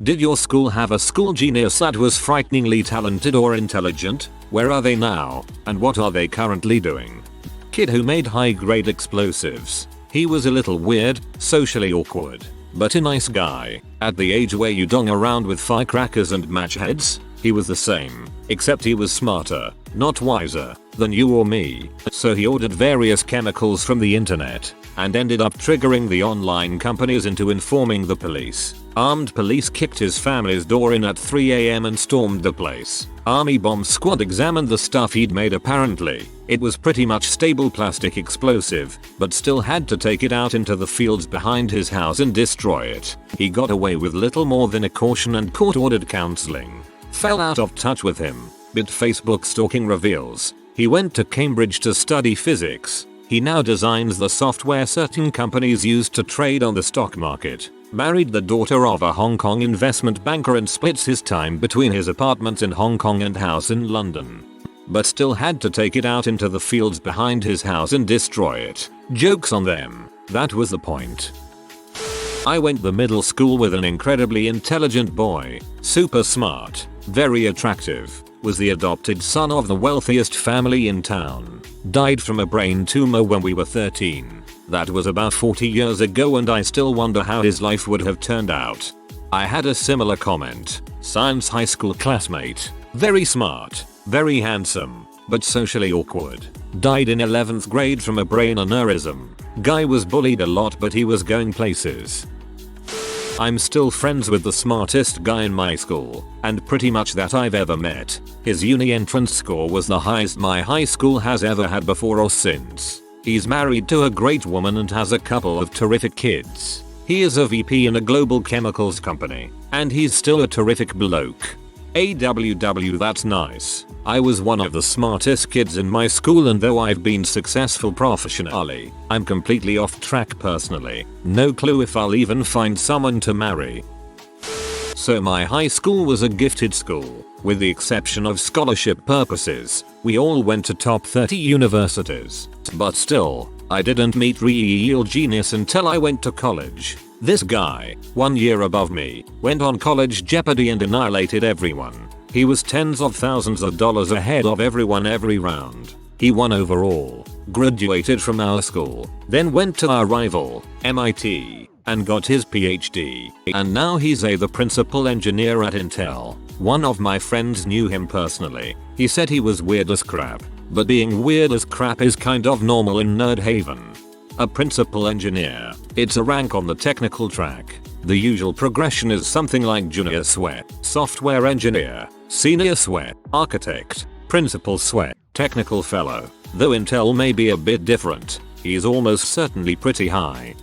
Did your school have a school genius that was frighteningly talented or intelligent? Where are they now? And what are they currently doing? Kid who made high grade explosives. He was a little weird, socially awkward, but a nice guy. At the age where you dong around with firecrackers and match heads, he was the same, except he was smarter, not wiser, than you or me. So he ordered various chemicals from the internet and ended up triggering the online companies into informing the police. Armed police kicked his family's door in at 3 AM and stormed the place. Army bomb squad examined the stuff he'd made. Apparently, it was pretty much stable plastic explosive, but still had to take it out into the fields behind his house and destroy it. He got away with little more than a caution and court-ordered counseling. Fell out of touch with him, but Facebook stalking reveals he went to Cambridge to study physics. He now designs the software certain companies use to trade on the stock market. Married the daughter of a Hong Kong investment banker and splits his time between his apartment in Hong Kong and house in London. But still had to take it out into the fields behind his house and destroy it. Jokes on them. That was the point. I went to middle school with an incredibly intelligent boy. Super smart. Very attractive. Was the adopted son of the wealthiest family in town. Died from a brain tumor when we were 13. That was about 40 years ago and I still wonder how his life would have turned out. I had a similar comment. Science high school classmate. Very smart. Very handsome. But socially awkward. Died in 11th grade from a brain aneurysm. Guy was bullied a lot but he was going places. I'm still friends with the smartest guy in my school, and pretty much that I've ever met. His uni entrance score was the highest my high school has ever had before or since. He's married to a great woman and has a couple of terrific kids. He is a VP in a global chemicals company, and he's still a terrific bloke. AWW, that's nice. I was one of the smartest kids in my school, and though I've been successful professionally, I'm completely off track personally. No clue if I'll even find someone to marry. So my high school was a gifted school. With the exception of scholarship purposes, we all went to top 30 universities. But still, I didn't meet real genius until I went to college. This guy, 1 year above me, went on College Jeopardy and annihilated everyone. He was tens of thousands of dollars ahead of everyone every round. He won overall, graduated from our school, then went to our rival, MIT, and got his PhD. And now he's the principal engineer at Intel. One of my friends knew him personally. He said he was weird as crap, but being weird as crap is kind of normal in Nerd Haven. A principal engineer. It's a rank on the technical track. The usual progression is something like junior sweat, software engineer, senior sweat, architect, principal sweat, technical fellow. Though Intel may be a bit different, he's almost certainly pretty high.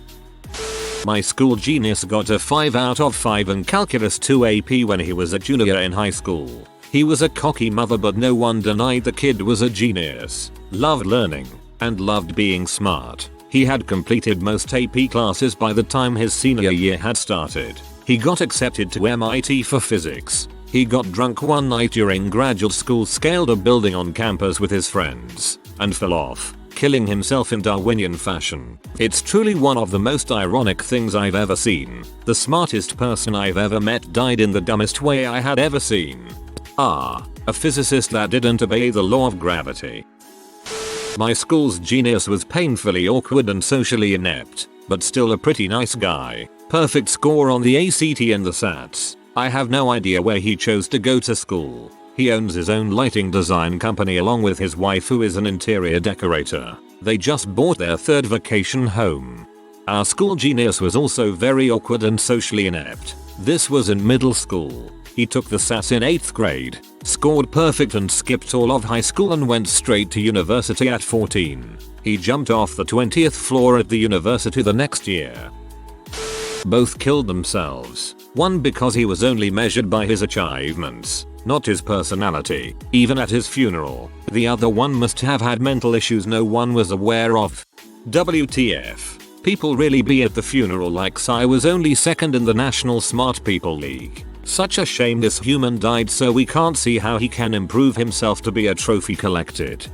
My school genius got a 5 out of 5 in Calculus 2 AP when he was a junior in high school. He was a cocky mother, but no one denied the kid was a genius. Loved learning and loved being smart. He had completed most AP classes by the time his senior year had started. He got accepted to MIT for physics. He got drunk one night during graduate school, scaled a building on campus with his friends, and fell off, killing himself in Darwinian fashion. It's truly one of the most ironic things I've ever seen. The smartest person I've ever met died in the dumbest way I had ever seen. A physicist that didn't obey the law of gravity. My school's genius was painfully awkward and socially inept, but still a pretty nice guy. Perfect score on the ACT and the SATs. I have no idea where he chose to go to school. He owns his own lighting design company along with his wife, who is an interior decorator. They just bought their 3rd vacation home. Our school genius was also very awkward and socially inept. This was in middle school. He took the SAS in 8th grade, scored perfect and skipped all of high school and went straight to university at 14. He jumped off the 20th floor at the university the next year. Both killed themselves. One because he was only measured by his achievements, not his personality, even at his funeral. The other one must have had mental issues no one was aware of. WTF. People really be at the funeral like I was only 2nd in the National Smart People League. Such a shame this human died, so we can't see how he can improve himself to be a trophy collected.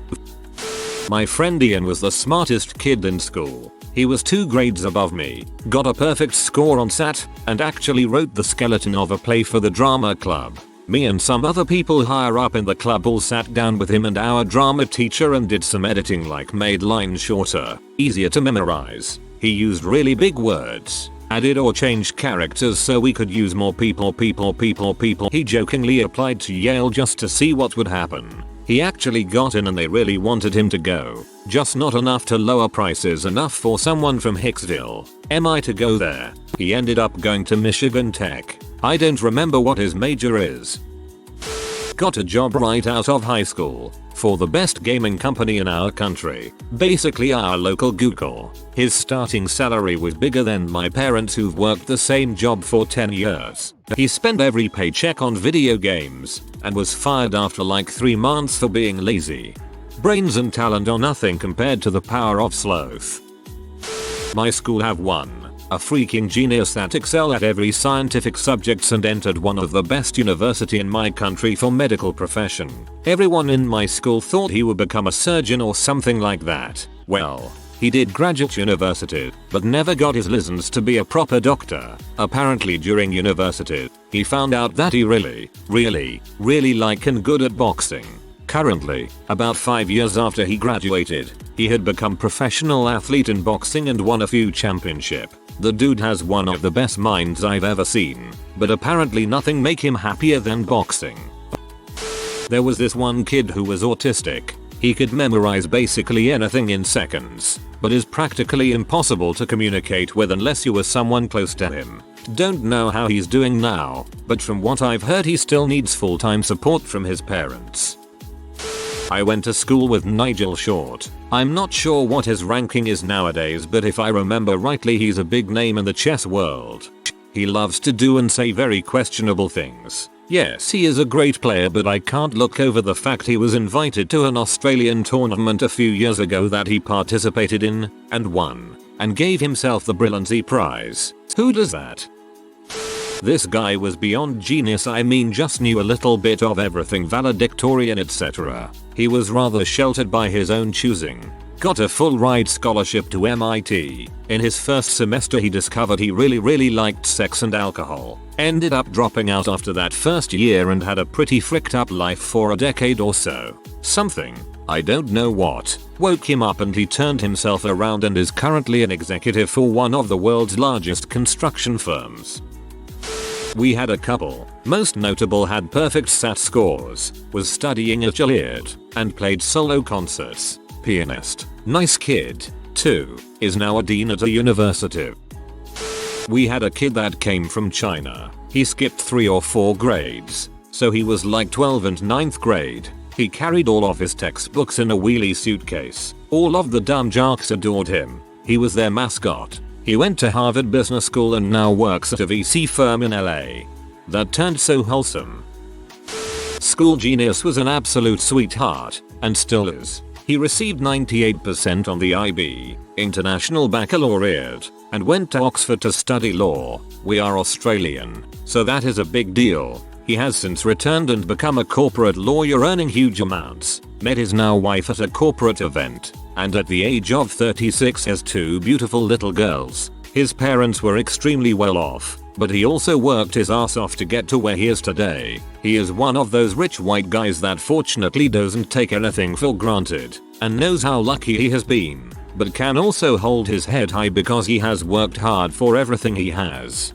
My friend Ian was the smartest kid in school. He was 2 grades above me, got a perfect score on SAT, and actually wrote the skeleton of a play for the drama club. Me and some other people higher up in the club all sat down with him and our drama teacher and did some editing, like made lines shorter, easier to memorize. He used really big words, added or changed characters so we could use more people. He jokingly applied to Yale just to see what would happen. He actually got in and they really wanted him to go, just not enough to lower prices enough for someone from Hicksville, MI, to go there. He ended up going to Michigan Tech. I don't remember what his major is. Got a job right out of high school for the best gaming company in our country, basically our local Google. His starting salary was bigger than my parents who've worked the same job for 10 years. He spent every paycheck on video games and was fired after like 3 months for being lazy. Brains and talent are nothing compared to the power of sloth. My school have a freaking genius that excelled at every scientific subjects and entered one of the best university in my country for medical profession. Everyone in my school thought he would become a surgeon or something like that. Well, he did graduate university, but never got his license to be a proper doctor. Apparently during university, he found out that he really like and good at boxing. Currently, about 5 years after he graduated, he had become professional athlete in boxing and won a few championships. The dude has one of the best minds I've ever seen, but apparently nothing make him happier than boxing. There was this one kid who was autistic. He could memorize basically anything in seconds, but is practically impossible to communicate with unless you were someone close to him. Don't know how he's doing now, but from what I've heard he still needs full-time support from his parents. I went to school with Nigel Short. I'm not sure what his ranking is nowadays, but if I remember rightly he's a big name in the chess world. He loves to do and say very questionable things. Yes, he is a great player, but I can't look over the fact he was invited to an Australian tournament a few years ago that he participated in, and won, and gave himself the brilliancy prize. Who does that? This guy was beyond genius. I mean, just knew a little bit of everything, valedictorian, etc. He was rather sheltered by his own choosing. Got a full ride scholarship to MIT. In his first semester he discovered he really liked sex and alcohol. Ended up dropping out after that first year and had a pretty fricked up life for a decade or so. Something, I don't know what, woke him up and he turned himself around and is currently an executive for one of the world's largest construction firms. We had a couple. Most notable had perfect SAT scores, was studying at Juilliard, and played solo concerts. Pianist. Nice kid. 2. Is now a dean at a university. We had a kid that came from China. He skipped 3 or 4 grades, so he was like 12 and 9th grade. He carried all of his textbooks in a wheelie suitcase. All of the dumb jocks adored him. He was their mascot. He went to Harvard Business School and now works at a VC firm in LA. That turned so wholesome. School genius was an absolute sweetheart, and still is. He received 98% on the IB, International Baccalaureate, and went to Oxford to study law. We are Australian, so that is a big deal. He has since returned and become a corporate lawyer earning huge amounts. Met his now wife at a corporate event, and at the age of 36 has 2 beautiful little girls. His parents were extremely well off, but he also worked his ass off to get to where he is today. He is one of those rich white guys that fortunately doesn't take anything for granted, and knows how lucky he has been, but can also hold his head high because he has worked hard for everything he has.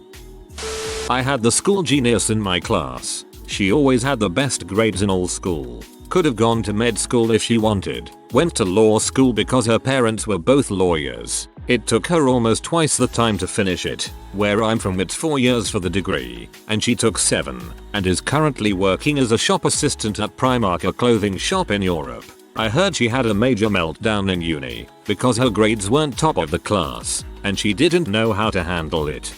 I had the school genius in my class. She always had the best grades in all school. Could have gone to med school if she wanted. Went to law school because her parents were both lawyers. It took her almost twice the time to finish it. Where I'm from it's 4 years for the degree, and she took 7, and is currently working as a shop assistant at Primark, a clothing shop in Europe. I heard she had a major meltdown in uni because her grades weren't top of the class, and she didn't know how to handle it.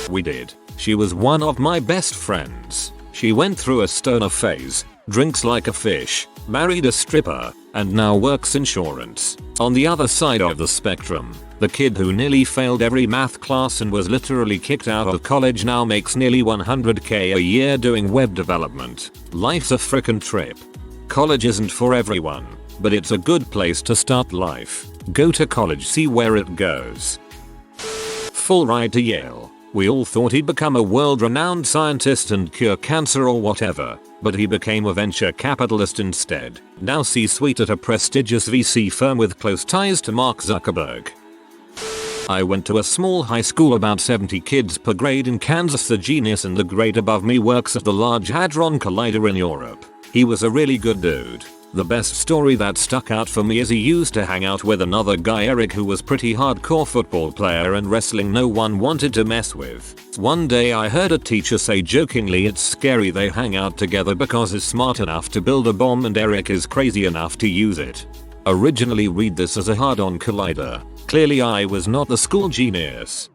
We did. She was one of my best friends. She went through a stoner phase, drinks like a fish, married a stripper, and now works insurance. On the other side of the spectrum, the kid who nearly failed every math class and was literally kicked out of college now makes nearly $100k a year doing web development. Life's a frickin' trip. College isn't for everyone, but it's a good place to start life. Go to college, see where it goes. Full ride to Yale. We all thought he'd become a world-renowned scientist and cure cancer or whatever, but he became a venture capitalist instead. Now C-suite at a prestigious VC firm with close ties to Mark Zuckerberg. I went to a small high school, about 70 kids per grade in Kansas. The genius in the grade above me works at the Large Hadron Collider in Europe. He was a really good dude. The best story that stuck out for me is he used to hang out with another guy, Eric, who was pretty hardcore football player and wrestling no one wanted to mess with. One day I heard a teacher say jokingly it's scary they hang out together because he's smart enough to build a bomb and Eric is crazy enough to use it. Originally read this as a hard-on collider. Clearly I was not the school genius.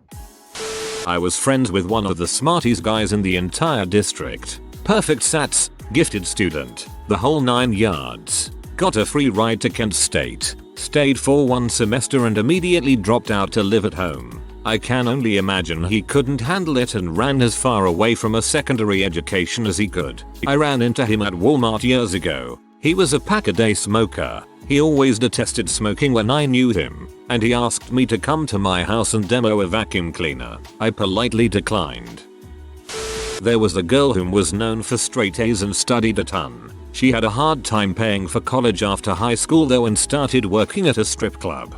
I was friends with one of the smartest guys in the entire district. Perfect sats, gifted student, the whole 9 yards. Got a free ride to Kent State. Stayed for 1 semester and immediately dropped out to live at home. I can only imagine he couldn't handle it and ran as far away from a secondary education as he could. I ran into him at Walmart years ago. He was a pack-a-day smoker. He always detested smoking when I knew him, and he asked me to come to my house and demo a vacuum cleaner. I politely declined. There was a girl whom was known for straight A's and studied a ton. She had a hard time paying for college after high school though and started working at a strip club.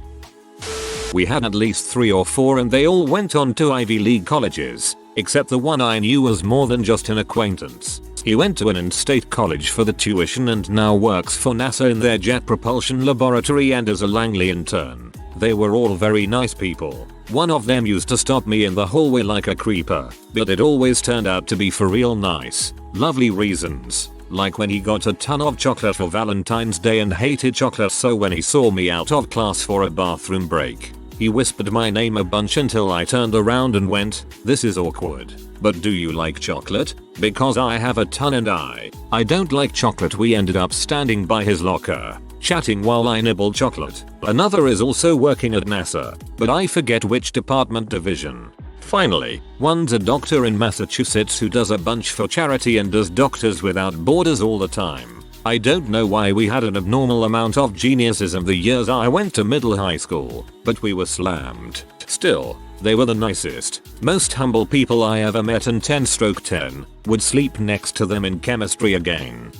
We had at least 3 or 4 and they all went on to Ivy League colleges, except the one I knew was more than just an acquaintance. He went to an in-state college for the tuition and now works for NASA in their jet propulsion laboratory and as a Langley intern. They were all very nice people. One of them used to stop me in the hallway like a creeper, but it always turned out to be for real nice, lovely reasons. Like when he got a ton of chocolate for Valentine's Day and hated chocolate, so when he saw me out of class for a bathroom break, he whispered my name a bunch until I turned around and went, "This is awkward. But do you like chocolate? Because I have a ton and I don't like chocolate." We ended up standing by his locker, chatting while I nibbled chocolate. Another is also working at NASA, but I forget which department division. Finally, one's a doctor in Massachusetts who does a bunch for charity and does Doctors Without Borders all the time. I don't know why we had an abnormal amount of geniuses in the years I went to middle high school, but we were slammed. Still, they were the nicest, most humble people I ever met, and 10/10 would sleep next to them in chemistry again.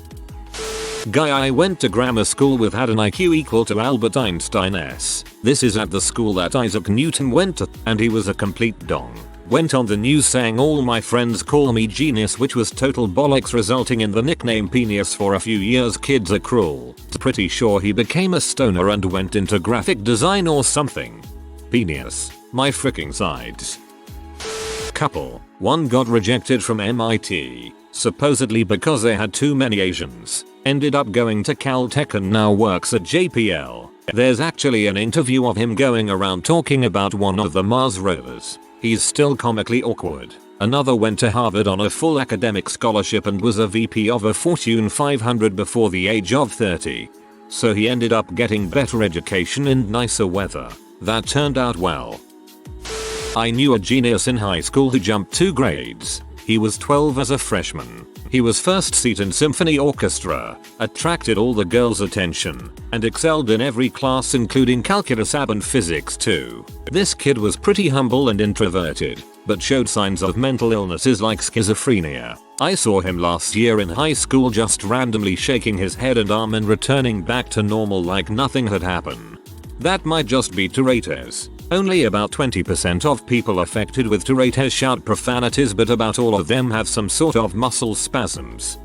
Guy I went to grammar school with had an IQ equal to Albert Einstein's. This is at the school that Isaac Newton went to, and he was a complete dong. Went on the news saying all my friends call me genius, which was total bollocks, resulting in the nickname Penis for a few years. Kids are cruel. Pretty sure he became a stoner and went into graphic design or something. Penis. My freaking sides. Couple. One got rejected from MIT, supposedly because they had too many Asians. Ended up going to Caltech and now works at JPL. There's actually an interview of him going around talking about one of the Mars rovers. He's still comically awkward. Another went to Harvard on a full academic scholarship and was a VP of a Fortune 500 before the age of 30. So he ended up getting better education and nicer weather. That turned out well. I knew a genius in high school who jumped 2 grades. He was 12 as a freshman. He was first seat in symphony orchestra, attracted all the girls' attention, and excelled in every class including calculus, AB and physics too. This kid was pretty humble and introverted, but showed signs of mental illnesses like schizophrenia. I saw him last year in high school just randomly shaking his head and arm and returning back to normal like nothing had happened. That might just be Tourette's. Only about 20% of people affected with Tourette's shout profanities, but about all of them have some sort of muscle spasms.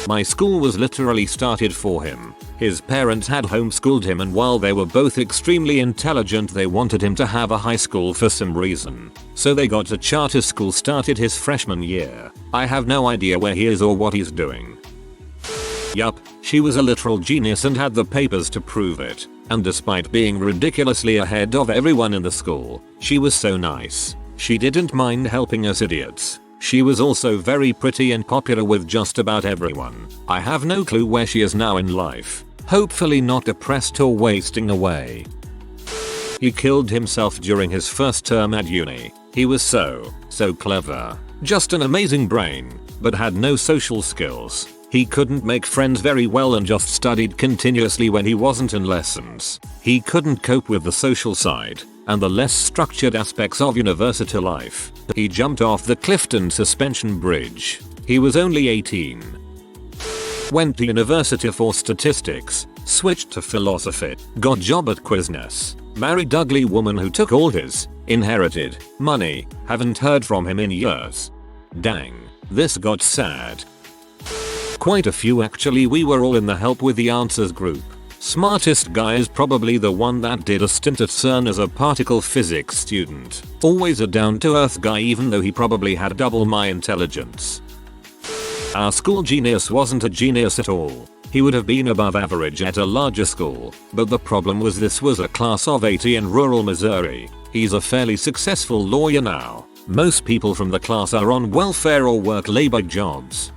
My school was literally started for him. His parents had homeschooled him, and while they were both extremely intelligent, they wanted him to have a high school for some reason. So they got a charter school started his freshman year. I have no idea where he is or what he's doing. Yup, she was a literal genius and had the papers to prove it. And despite being ridiculously ahead of everyone in the school, she was so nice. She didn't mind helping us idiots. She was also very pretty and popular with just about everyone. I have no clue where she is now in life. Hopefully not depressed or wasting away. He killed himself during his first term at uni. He was so clever. Just an amazing brain, but had no social skills. He couldn't make friends very well and just studied continuously when he wasn't in lessons. He couldn't cope with the social side and the less structured aspects of university life. He jumped off the Clifton Suspension Bridge. He was only 18. Went to university for statistics, switched to philosophy, got job at Quiznos, married ugly woman who took all his inherited money, haven't heard from him in years. Dang, this got sad. Quite a few actually. We were all in the help with the answers group. Smartest guy is probably the one that did a stint at CERN as a particle physics student. Always a down-to-earth guy even though he probably had double my intelligence. Our school genius wasn't a genius at all. He would have been above average at a larger school, but the problem was this was a class of 80 in rural Missouri. He's a fairly successful lawyer now. Most people from the class are on welfare or work labor jobs.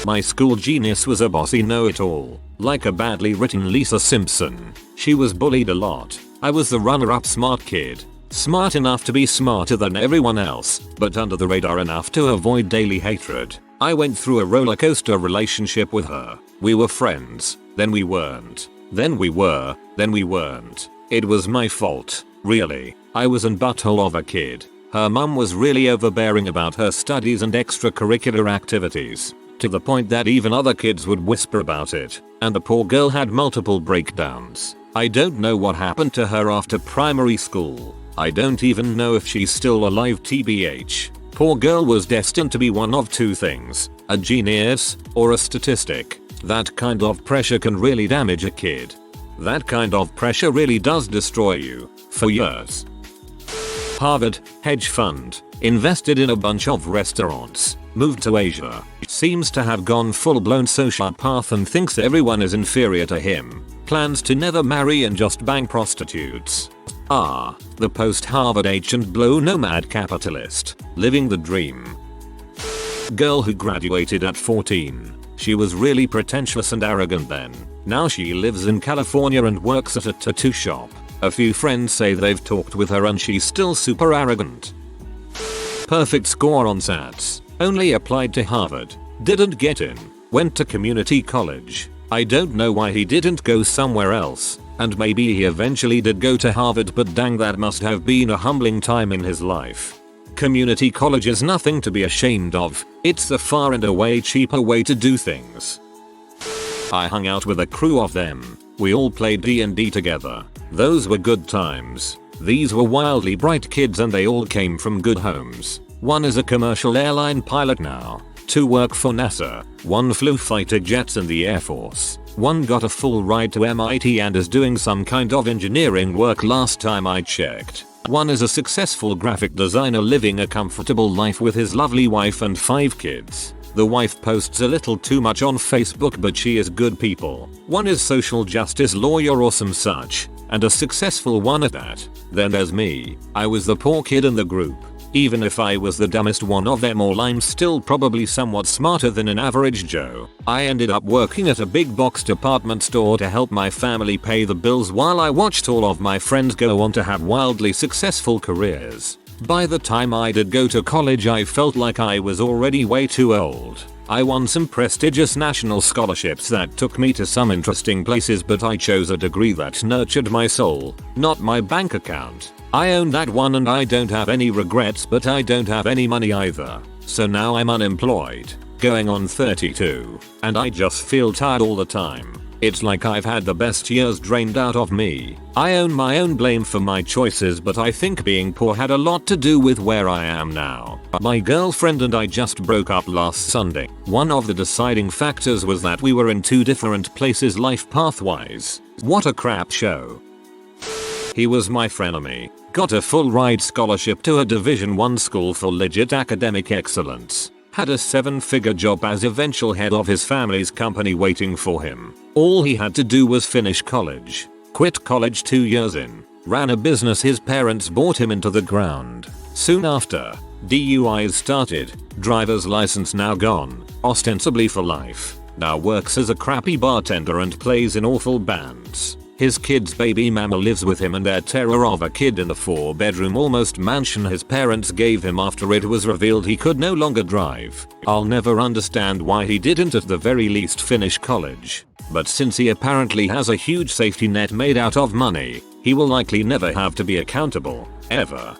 My school genius was a bossy know-it-all, like a badly written Lisa Simpson. She was bullied a lot. I was the runner-up smart kid. Smart enough to be smarter than everyone else, but under the radar enough to avoid daily hatred. I went through a roller coaster relationship with her. We were friends, then we weren't. Then we were, then we weren't. It was my fault, really. I was an butthole of a kid. Her mum was really overbearing about her studies and extracurricular activities, to the point that even other kids would whisper about it, and the poor girl had multiple breakdowns. I don't know what happened to her after primary school. I don't even know if she's still alive tbh. Poor girl was destined to be one of two things, a genius or a statistic. That kind of pressure can really damage a kid. That kind of pressure really does destroy you, for years. Harvard, hedge fund, invested in a bunch of restaurants, moved to Asia, seems to have gone full-blown sociopath and thinks everyone is inferior to him, plans to never marry and just bang prostitutes. Ah, the post-Harvard ancient blow nomad capitalist, living the dream. Girl who graduated at 14. She was really pretentious and arrogant then. Now she lives in California and works at a tattoo shop. A few friends say they've talked with her and she's still super arrogant. Perfect score on SATs. Only applied to Harvard. Didn't get in. Went to community college. I don't know why he didn't go somewhere else. And maybe he eventually did go to Harvard, but dang, that must have been a humbling time in his life. Community college is nothing to be ashamed of. It's the far and away cheaper way to do things. I hung out with a crew of them. We all played D&D together. Those were good times. These were wildly bright kids and they all came from good homes. One is a commercial airline pilot now. 2 work for NASA. 1 flew fighter jets in the Air Force. 1 got a full ride to MIT and is doing some kind of engineering work last time I checked. 1 is a successful graphic designer living a comfortable life with his lovely wife and 5 kids. The wife posts a little too much on Facebook, but she is good people. 1 is social justice lawyer or some such, and a successful one at that. Then there's me. I was the poor kid in the group. Even if I was the dumbest one of them all, I'm still probably somewhat smarter than an average Joe. I ended up working at a big box department store to help my family pay the bills while I watched all of my friends go on to have wildly successful careers. By the time I did go to college, I felt like I was already way too old. I won some prestigious national scholarships that took me to some interesting places, but I chose a degree that nurtured my soul, not my bank account. I own that one and I don't have any regrets, but I don't have any money either. So now I'm unemployed, going on 32, and I just feel tired all the time. It's like I've had the best years drained out of me. I own my own blame for my choices, but I think being poor had a lot to do with where I am now. My girlfriend and I just broke up last Sunday. One of the deciding factors was that we were in 2 different places life path-wise. What a crap show. He was my frenemy. Got a full ride scholarship to a Division I school for legit academic excellence. Had a 7-figure job as eventual head of his family's company waiting for him. All he had to do was finish college. Quit college 2 years in. Ran a business his parents bought him into the ground. Soon after, DUIs started. Driver's license now gone. Ostensibly for life. Now works as a crappy bartender and plays in awful bands. His kid's baby mama lives with him and their terror of a kid in the 4-bedroom almost mansion his parents gave him after it was revealed he could no longer drive. I'll never understand why he didn't at the very least finish college. But since he apparently has a huge safety net made out of money, he will likely never have to be accountable, ever.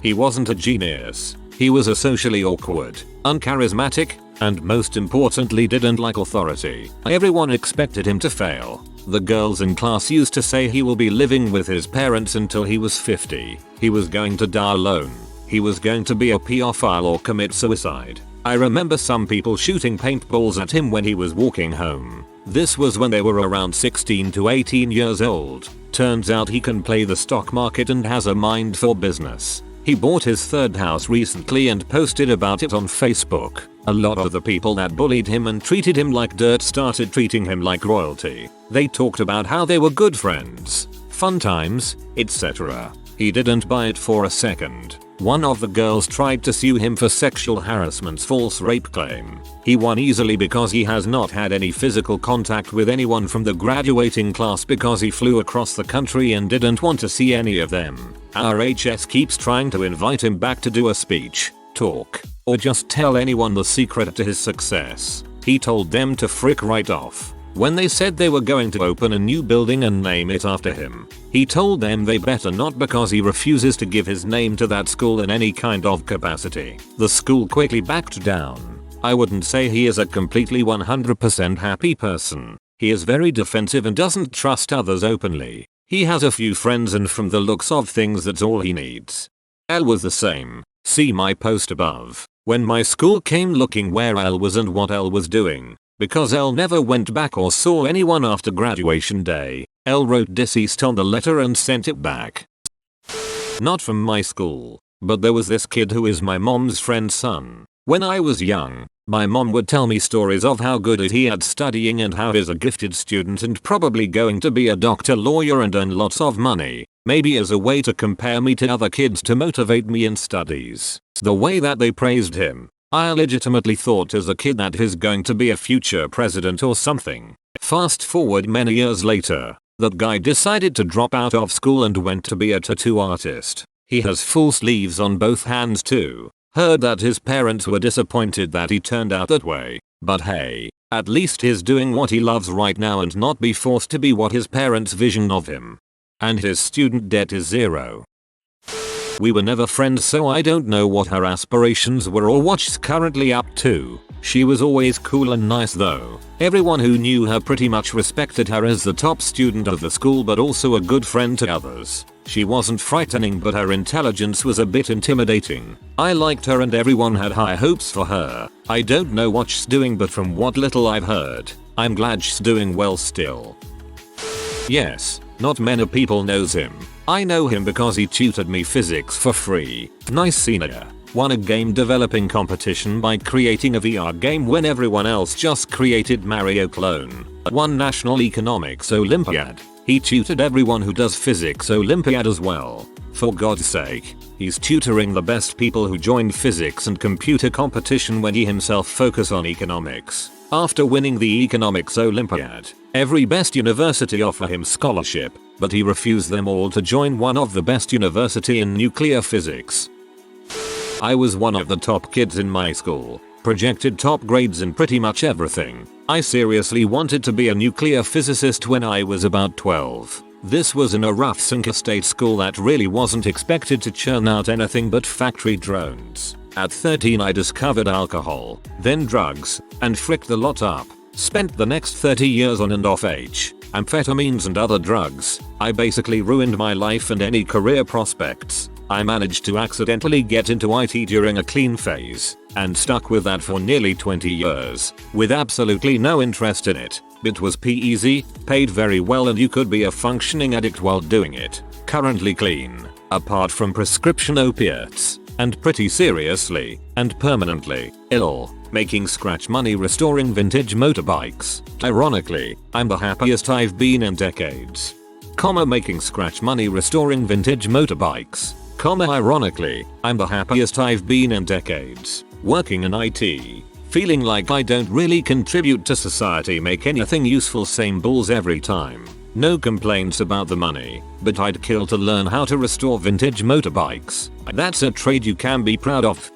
He wasn't a genius. He was a socially awkward, uncharismatic, and most importantly didn't like authority. Everyone expected him to fail. The girls in class used to say he will be living with his parents until he was 50. He was going to die alone. He was going to be a pedophile or commit suicide. I remember some people shooting paintballs at him when he was walking home. This was when they were around 16 to 18 years old. Turns out he can play the stock market and has a mind for business. He bought his 3rd house recently and posted about it on Facebook. A lot of the people that bullied him and treated him like dirt started treating him like royalty. They talked about how they were good friends, fun times, etc. He didn't buy it for a second. One of the girls tried to sue him for sexual harassment's false rape claim. He won easily because he has not had any physical contact with anyone from the graduating class because he flew across the country and didn't want to see any of them. Our HS keeps trying to invite him back to do a speech, talk, or just tell anyone the secret to his success. He told them to frick right off. When they said they were going to open a new building and name it after him, he told them they better not because he refuses to give his name to that school in any kind of capacity. The school quickly backed down. I wouldn't say he is a completely 100% happy person. He is very defensive and doesn't trust others openly. He has a few friends and from the looks of things that's all he needs. L was the same. See my post above. When my school came looking where L was and what L was doing, because L never went back or saw anyone after graduation day, L wrote deceased on the letter and sent it back. Not from my school, but there was this kid who is my mom's friend's son. When I was young, my mom would tell me stories of how good he at studying and how he's a gifted student and probably going to be a doctor, lawyer and earn lots of money, maybe as a way to compare me to other kids to motivate me in studies. The way that they praised him, I legitimately thought as a kid that he's going to be a future president or something. Fast forward many years later, that guy decided to drop out of school and went to be a tattoo artist. He has full sleeves on both hands too. Heard that his parents were disappointed that he turned out that way, but hey, at least he's doing what he loves right now and not be forced to be what his parents vision of him. And his student debt is 0. We were never friends, so I don't know what her aspirations were or what she's currently up to. She was always cool and nice though. Everyone who knew her pretty much respected her as the top student of the school but also a good friend to others. She wasn't frightening but her intelligence was a bit intimidating. I liked her and everyone had high hopes for her. I don't know what she's doing but from what little I've heard, I'm glad she's doing well still. Yes, not many people knows him. I know him because he tutored me physics for free. Nice senior. Won a game developing competition by creating a VR game when everyone else just created Mario clone. Won National Economics Olympiad. He tutored everyone who does Physics Olympiad as well. For God's sake, he's tutoring the best people who joined physics and computer competition when he himself focus on economics. After winning the Economics Olympiad, every best university offer him scholarship, but he refused them all to join one of the best university in nuclear physics. I was one of the top kids in my school, projected top grades in pretty much everything. I seriously wanted to be a nuclear physicist when I was about 12. This was in a rough sinker state school that really wasn't expected to churn out anything but factory drones. At 13 I discovered alcohol, then drugs, and fricked the lot up. Spent the next 30 years on and off amphetamines and other drugs. I basically ruined my life and any career prospects. I managed to accidentally get into IT during a clean phase, and stuck with that for nearly 20 years, with absolutely no interest in it. It was easy, paid very well and you could be a functioning addict while doing it. Currently clean, apart from prescription opiates, and pretty seriously, and permanently, ill, making scratch money restoring vintage motorbikes. Ironically, I'm the happiest I've been in decades. Making scratch money restoring vintage motorbikes. Ironically, I'm the happiest I've been in decades. Working in IT. Feeling like I don't really contribute to society, make anything useful, same bulls every time. No complaints about the money, but I'd kill to learn how to restore vintage motorbikes. That's a trade you can be proud of.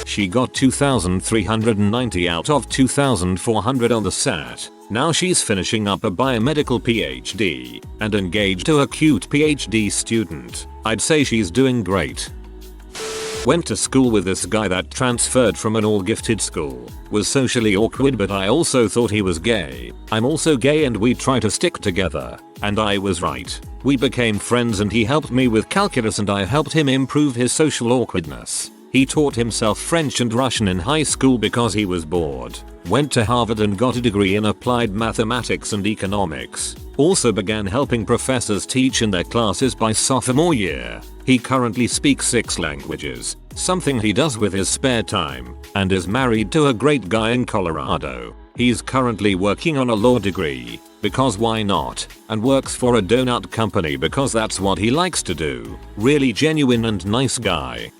She got 2,390 out of 2,400 on the SAT. Now she's finishing up a biomedical PhD and engaged to a cute PhD student. I'd say she's doing great. Went to school with this guy that transferred from an all-gifted school. Was socially awkward, but I also thought he was gay. I'm also gay and we try to stick together. And I was right. We became friends and he helped me with calculus and I helped him improve his social awkwardness. He taught himself French and Russian in high school because he was bored. Went to Harvard and got a degree in applied mathematics and economics. Also began helping professors teach in their classes by sophomore year. He currently speaks 6 languages, something he does with his spare time, and is married to a great guy in Colorado. He's currently working on a law degree, because why not, and works for a donut company because that's what he likes to do. Really genuine and nice guy.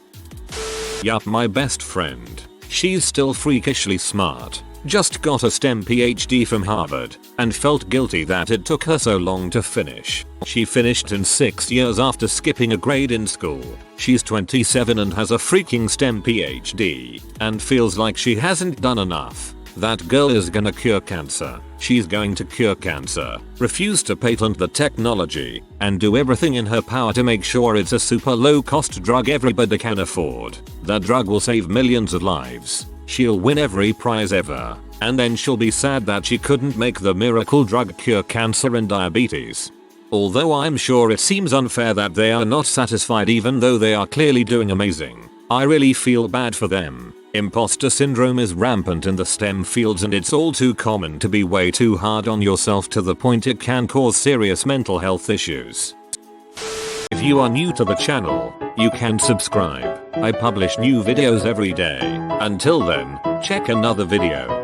Yup, my best friend. She's still freakishly smart. Just got a STEM PhD from Harvard and felt guilty that it took her so long to finish. She finished in 6 years after skipping a grade in school. She's 27 and has a freaking STEM PhD and feels like she hasn't done enough. That girl is gonna cure cancer. She's going to cure cancer, refuse to patent the technology, and do everything in her power to make sure it's a super low cost drug everybody can afford. That drug will save millions of lives. She'll win every prize ever, and then she'll be sad that she couldn't make the miracle drug cure cancer and diabetes. Although I'm sure it seems unfair that they are not satisfied even though they are clearly doing amazing. I really feel bad for them. Imposter syndrome is rampant in the STEM fields and it's all too common to be way too hard on yourself to the point it can cause serious mental health issues. If you are new to the channel, you can subscribe. I publish new videos every day. Until then, check another video.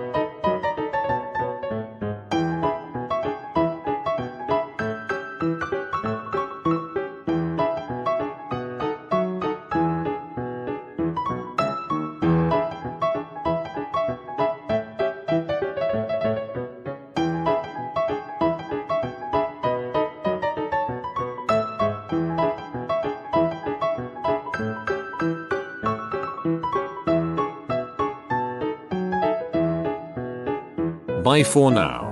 Bye for now.